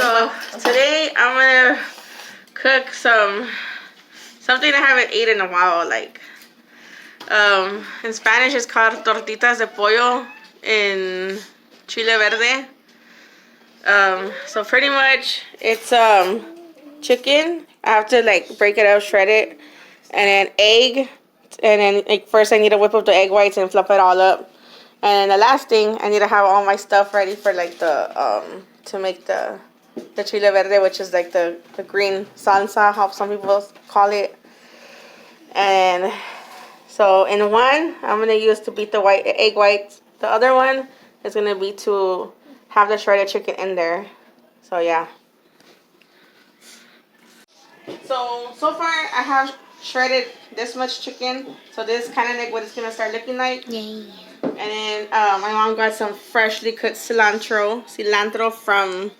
So today I'm gonna cook something I haven't eaten in a while. Like in Spanish it's called Tortitas de pollo. In Chile verde. So pretty much it's chicken. I have to like break it up, shred it, and then egg. And then like first I need to whip up the egg whites and flip it all up. And then the last thing, I need to have all my stuff ready for like the to make the chile verde, which is like the green salsa, how some people call it. And so in one, I'm gonna use to beat the egg whites. The other one is gonna be to have the shredded chicken in there. So yeah. So far I have shredded this much chicken. So this is kind of like what it's gonna start looking like. Yay. And then my mom got some freshly cut cilantro from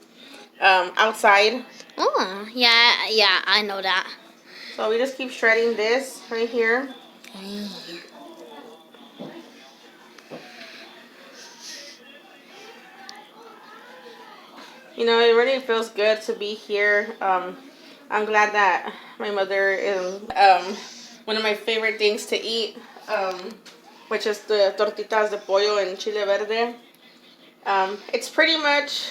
outside. Oh, yeah, I know that. So we just keep shredding this right here. Okay. You know, it really feels good to be here. I'm glad that my mother is one of my favorite things to eat, which is the tortitas de pollo and chile verde. It's pretty much,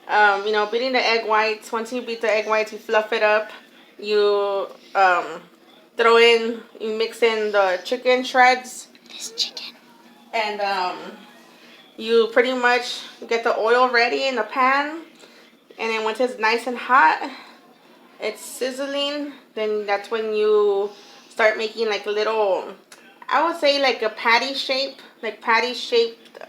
you know, beating the egg whites. Once you beat the egg whites, you fluff it up. You you mix in the chicken shreds. This chicken. And you pretty much get the oil ready in the pan. And then once it's nice and hot, it's sizzling, then that's when you start making like little, I would say like a patty shape, like patty shaped,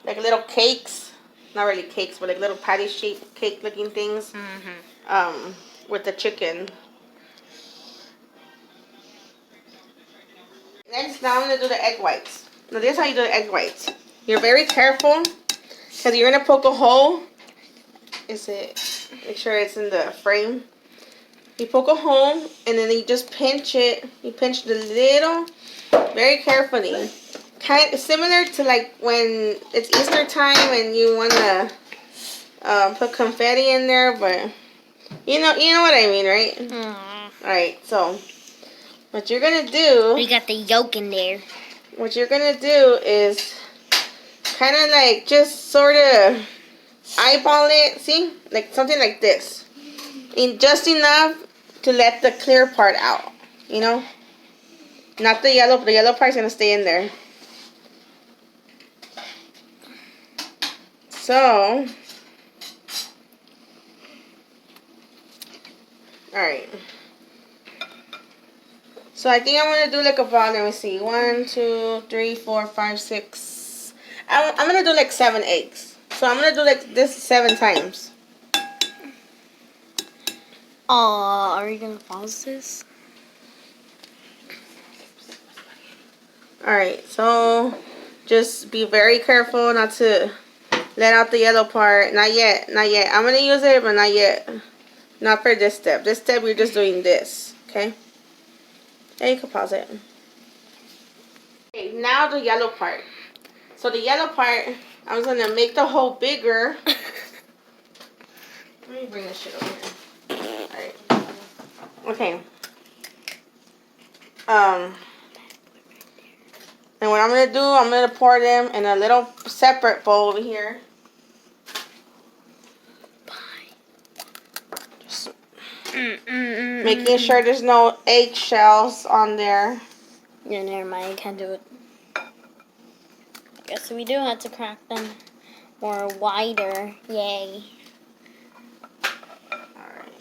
like little cakes. Not really cakes, but like little patty shaped cake looking things. With the chicken. Next, now I'm going to do the egg whites. Now this is how you do the egg whites. You're very careful because you're going to poke a hole. Make sure it's in the frame. You poke a hole and then you just pinch it. You pinch the little, very carefully. Kind of similar to like when it's Easter time and you want to put confetti in there, but you know what I mean, right? Alright, so what you're gonna do, We got the yolk in there. what you're gonna do is kind of like just sort of eyeball it, see? Like something like this. And just enough to let the clear part out, you know? Not the yellow part's gonna stay in there. So, alright. So I think I'm going to do like about, let me see, 1, 2, 3, 4, 5, 6. I'm going to do like 7 eggs. So I'm going to do like this 7 times. Are you going to pause this? Alright, so just be very careful not to let out the yellow part. Not yet, not yet. I'm going to use it, but not yet. Not for this step. This step, we're just doing this, okay? Yeah, you can pause it. Okay, now the yellow part. So the yellow part, I'm going to make the hole bigger. Let me bring this shit over here. Alright. Okay. And what I'm going to do, I'm going to pour them in a little separate bowl over here. Just making sure there's no eggshells on there. Yeah, never mind. I can't do it. I guess we do have to crack them more wider. Yay. Alright.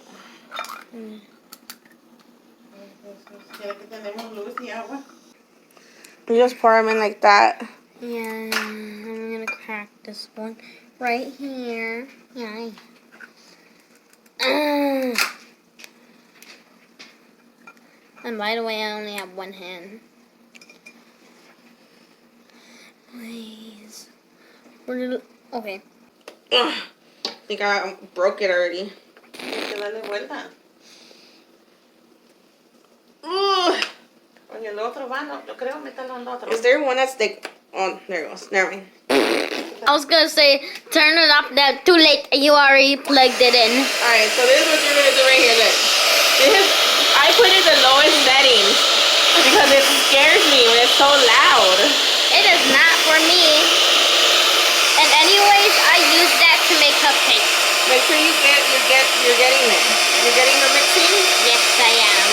You just pour them in like that. Yeah, I'm gonna crack this one right here. Yay. And by the way, I only have one hand. Please. Okay. Ugh. I think I broke it already. Is there one that's like, oh, there it goes. Never mind. I was gonna say, turn it up. That too late. You already plugged it in. Alright, so this is what you're gonna do right here. Look. I put it the lowest setting because it scares me when it's so loud. It is not for me. And anyways, I use that to make cupcakes. Make sure you're getting it. You're getting the mixing? Yes, I am.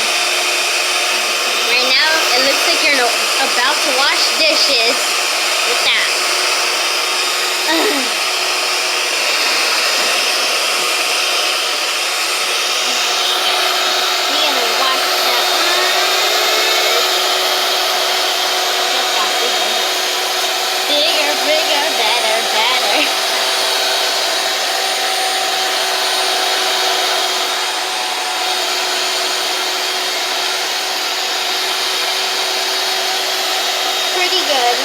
Right now, it looks like you're about to wash dishes with that. We're gonna wash that one. Bigger, bigger, better, better. Pretty good.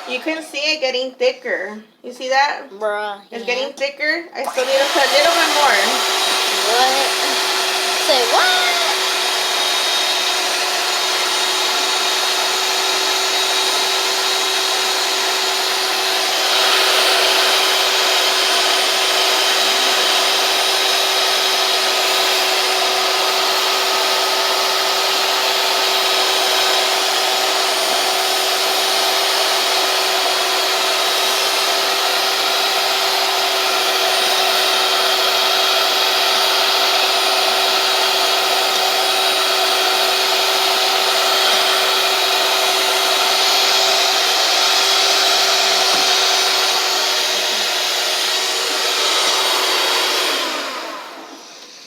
You can see it getting thicker. You see that? Bruh. It's getting thicker. I still need to put a little bit more. What? Say what?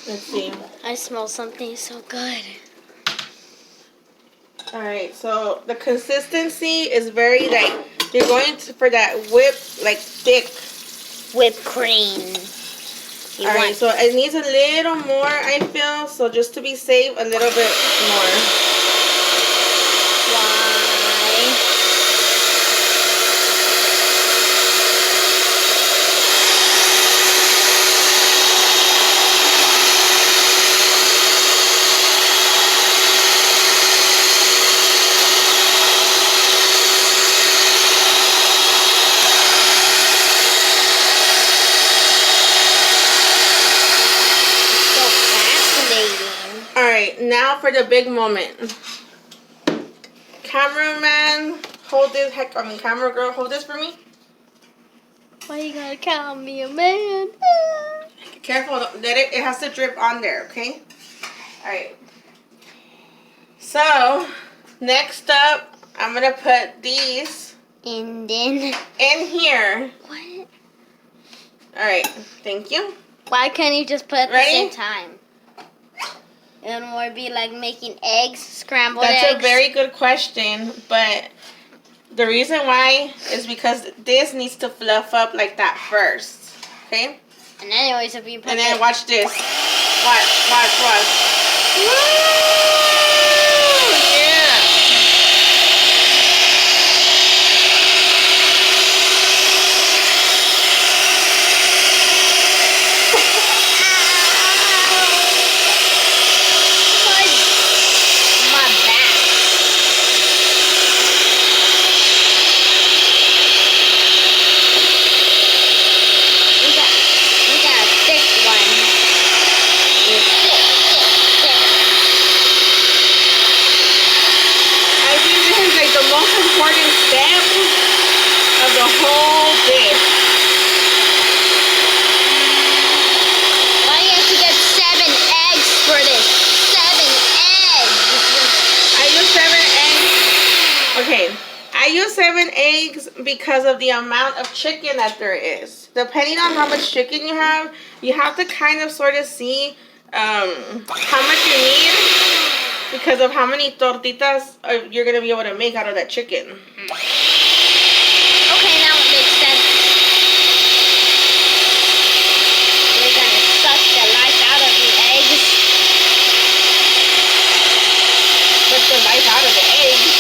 Let's see. I smell something so good. Alright, so the consistency is very like, you're going for that whip, like thick. Whipped cream. Alright, so it needs a little more, I feel. So just to be safe, a little bit more. Why? Alright, now for the big moment. Cameraman, hold this. Camera girl, hold this for me. Why you gotta call me a man? Careful, don't let it has to drip on there, okay? Alright. So, next up, I'm gonna put these And then in here. what? Alright, thank you. Why can't you just put at the Ready? same time? It would more be like making eggs, scrambled That's eggs. a very good question, but the reason why is because this needs to fluff up like that first, okay? And anyways, if you put And then it, watch this. Watch. Woo! Yeah. my back. We got a thick one. I think this is like the most important step of the whole dish. Why do you have to get 7 eggs for this? 7 eggs. I use 7 eggs. Okay, I use 7 eggs because of the amount of chicken that there is. Depending on how much chicken you have to kind of sort of see how much you need because of how many tortitas you're going to be able to make out of that chicken. Okay, now it makes sense. We're gonna suck the life out of the eggs. Put the life out of the eggs.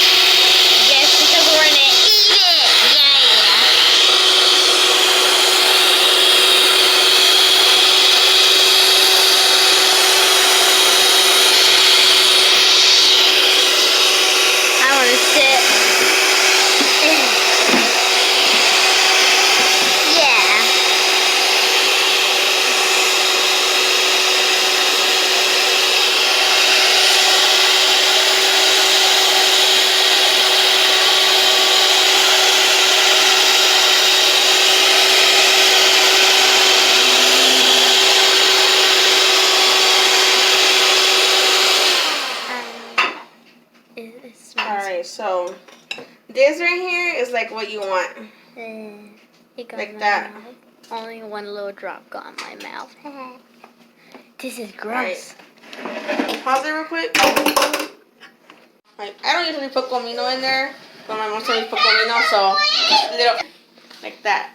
Yes, because we're gonna eat it. Yeah. This right here is like what you want. It got Like my that. mouth. Only one little drop got in my mouth. This is gross. Right. Pause it real quick. Like, I don't usually put comino in there, but my mom says put comino, so just a little like that.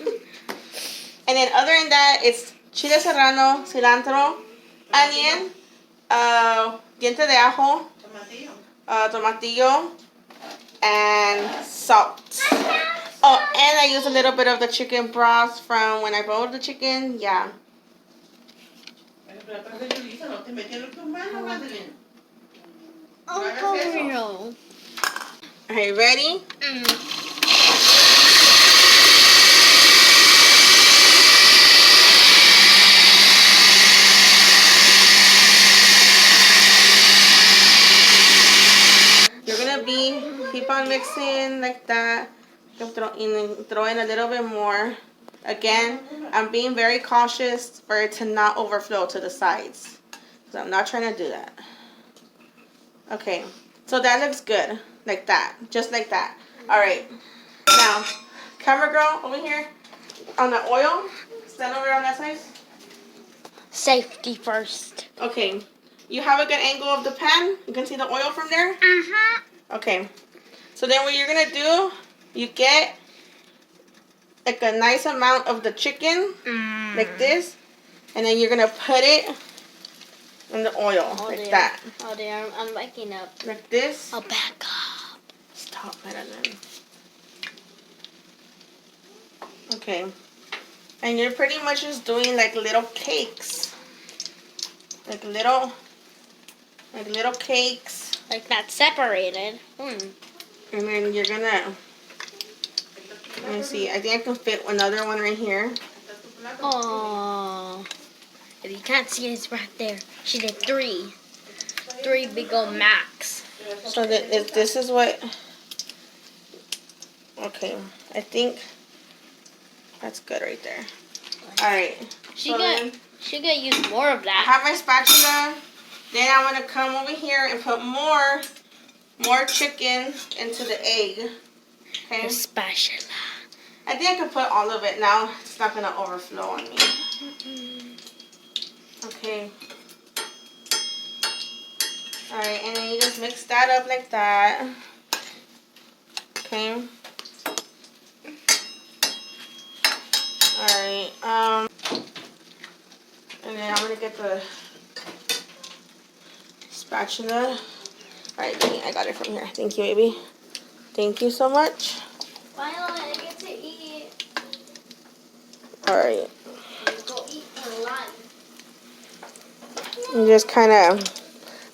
And then other than that, it's chile serrano, cilantro, onion, diente de ajo, tomatillo, and salt. Oh, and I use a little bit of the chicken broth from when I boiled the chicken. Yeah. Oh, Are you ready? You're gonna keep on mixing like that. Throw in a little bit more. Again, I'm being very cautious for it to not overflow to the sides, because I'm not trying to do that. Okay, so that looks good, like that, just like that. All right, now, camera girl, over here on the oil. Stand over on that side. safety first. Okay, you have a good angle of the pan. You can see the oil from there. Okay, so then what you're gonna do, you get like a nice amount of the chicken, like this, and then you're gonna put it in the oil, like that. Oh dear, I'm backing up. Like this. I'll back up. Stop, Madeleine. Okay, and you're pretty much just doing like little cakes, like little cakes. Like that separated. And then you're gonna. Let me see. I think I can fit another one right here. Oh, if you can't see it, it's right there. She did three big old max. So that this is what. Okay, I think that's good right there. All right. She could use more of I that. have my spatula. Then I'm gonna come over here and put more chicken into the egg. Okay. The spatula. I think I can put all of it now. It's not gonna overflow on me. Okay. All right, and then you just mix that up like that. Okay. All right. And then I'm gonna get the spatula. All right, I got it from here. Thank you, baby. Thank you so much. Finally, I get to eat. All right. Go eat for life. And just kind of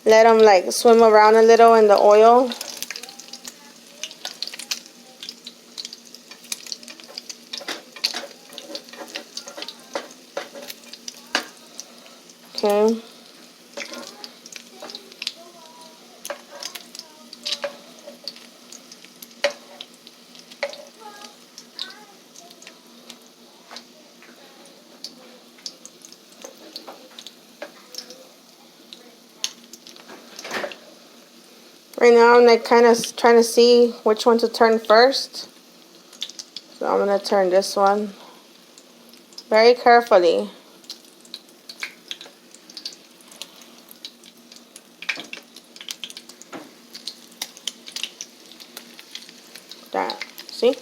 let them like swim around a little in the oil. Okay. Right now I'm like kind of trying to see which one to turn first. So I'm going to turn this one very carefully. That, see?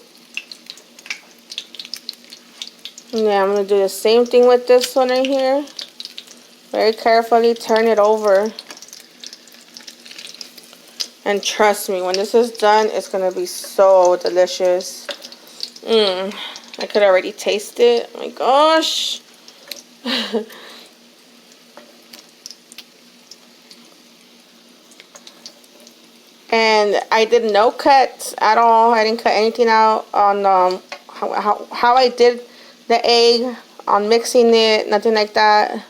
And then I'm going to do the same thing with this one right here. Very carefully turn it over. And trust me, when this is done, it's going to be so delicious. I could already taste it. Oh my gosh. And I did no cuts at all. I didn't cut anything out on how I did the egg, on mixing it, nothing like that.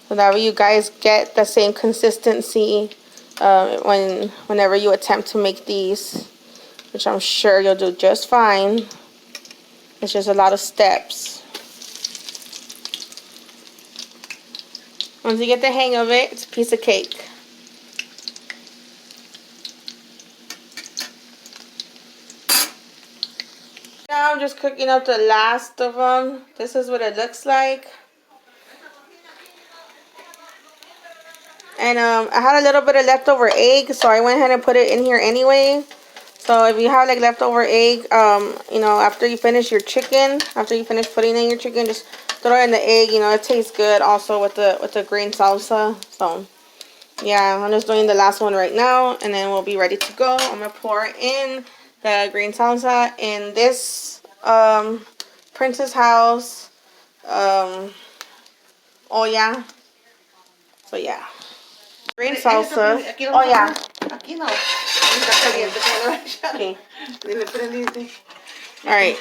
So that way you guys get the same consistency whenever you attempt to make these, which I'm sure you'll do just fine. It's just a lot of steps. Once you get the hang of it, it's a piece of cake. I'm just cooking up the last of them. This is what it looks like. And I had a little bit of leftover egg, so I went ahead and put it in here anyway. So if you have like leftover egg, you know, after you finish your chicken, after you finish putting in your chicken, just throw in the egg. You know, it tastes good also with the green salsa. So yeah, I'm just doing the last one right now, and then we'll be ready to go. I'm gonna pour in the green salsa in this Princess House oh yeah. So yeah. Green salsa. Oh yeah. Okay. Alright.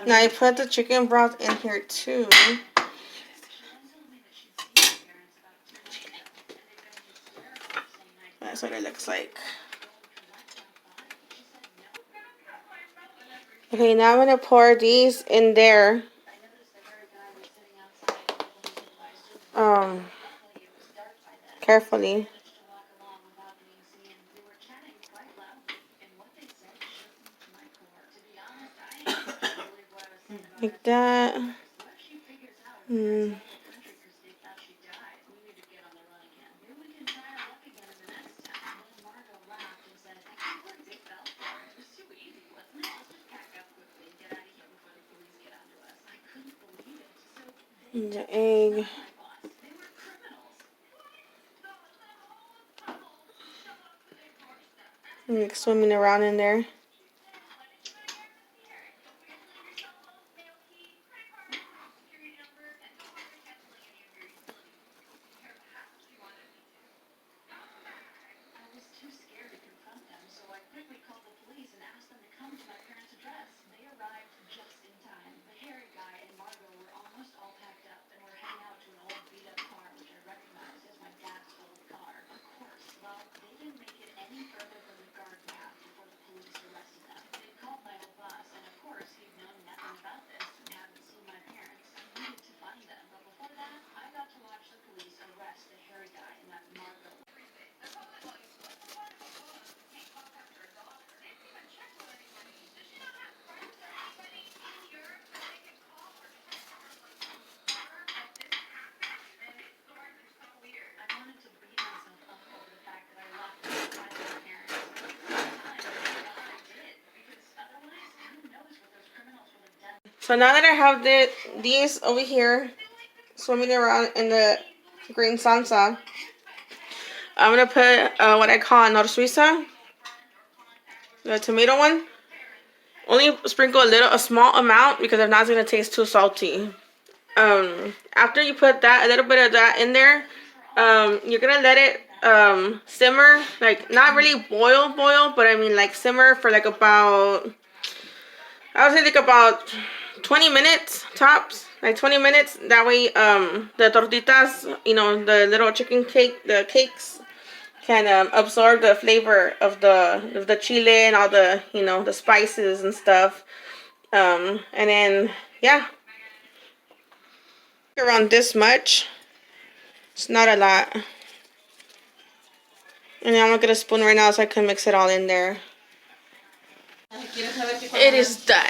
Now I put the chicken broth in here too. That's what it looks like. Okay, now I'm gonna pour these in there. Carefully. Like that. The egg. Like swimming around in there. So now that I have these over here swimming around in the green salsa, I'm gonna put what I call a nor suiza, the tomato one. Only sprinkle a small amount because if not, it's gonna taste too salty. After you put that, a little bit of that in there, you're gonna let it simmer, like not really boil, but I mean like simmer for like about, I would say like about 20 minutes tops, like 20 minutes. That way, the tortitas, you know, the little chicken cake, the cakes can absorb the flavor of the chile and all the, you know, the spices and stuff. And then yeah, around this much. It's not a lot. And then I'm gonna get a spoon right now so I can mix it all in there. It is done.